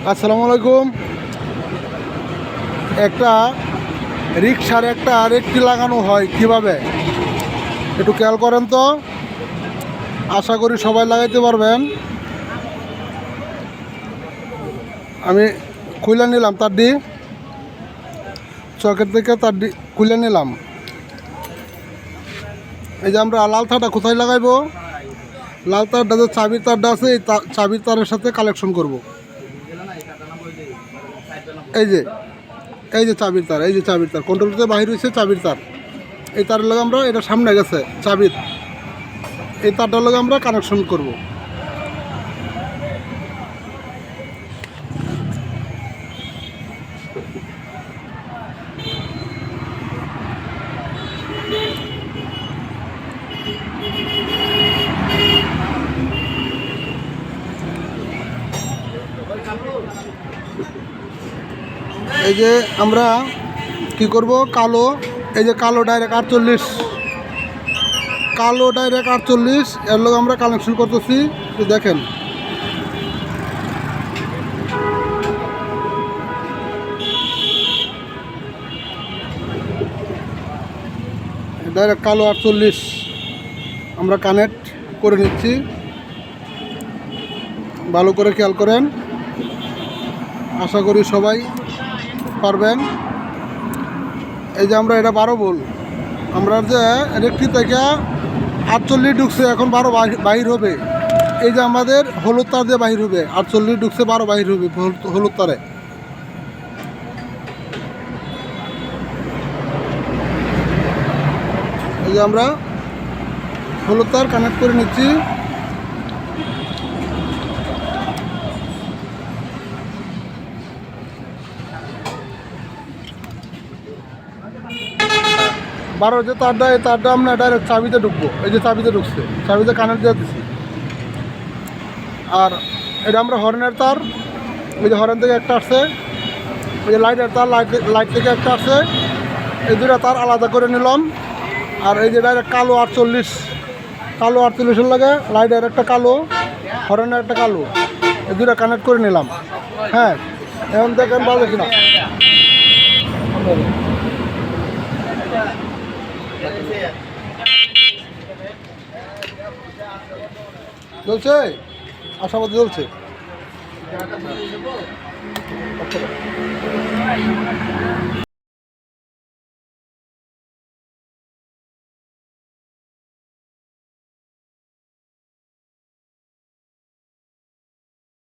আসসালামু আলাইকুম। একটা রিক্সার একটা আরেকটি লাগানো হয় কিভাবে একটু খেয়াল করেন তো। আশা করি সবাই লাগাইতে পারবেন। আমি খুলে নিলাম তারটি, চকের থেকে তারটি খুলে নিলাম। এই যে আমরা লাল তারটা কোথায় লাগাইবো, লাল তারটা যে চাবির তারটা আছে এই চাবির তারের সাথে কালেকশন করব। এই যে চাবির তার, এই যে চাবির তার কন্ট্রোলতে বাহির হয়েছে চাবির তার। এই তারের লগে আমরা এটা সামনে গেছে চাবির, এই তারটার লগে আমরা কানেকশন করব। এই যে আমরা কি করব, কালো, এই যে কালো ডাইরেক্ট 48, কালো ডাইরেক্ট 48 এর লোক আমরা কানেকশন করতেছি। দেখেন ডাইরেক্ট কালো 48 আমরা কানেক্ট করে নিচ্ছি। ভালো করে খেয়াল করেন, আশা করি সবাই পারবেন। এই যে আমরা এটা 12 ভোল্ট, আমরা যে একটি থেকে 48 ঢুকছে, এখন 12 বাহির হবে। এই যে আমাদের হলুদ তার দিয়ে বাহির হবে, 48 ঢুকছে 12 বাহির হবে হলুদ তারে। এই যে আমরা হলুদ তার কানেক্ট করে নিচ্ছি। বারো যে তারটা, এই তারটা আমরা ডাইরেক্ট চাবিতে ঢুকবো। এই যে চাবিতে ঢুকছে, চাবিতে কানেক্ট দিয়ে দিচ্ছি। আর এটা আমরা হর্নের তার, এই যে হর্ন থেকে একটা আসছে, এই যে লাইটের তার, লাইট থেকে একটা আসছে। এই দুটা তার আলাদা করে নিলাম। আর এই যে ডাইরেক্ট কালো 48, কালো 48-এর লাগে লাইটের একটা কালো, হর্নের একটা কালো, এই দুটা কানেক্ট করে নিলাম। হ্যাঁ, এখন দেখেন বাজে কিনা। চলছে, আশাবাদী চলছে।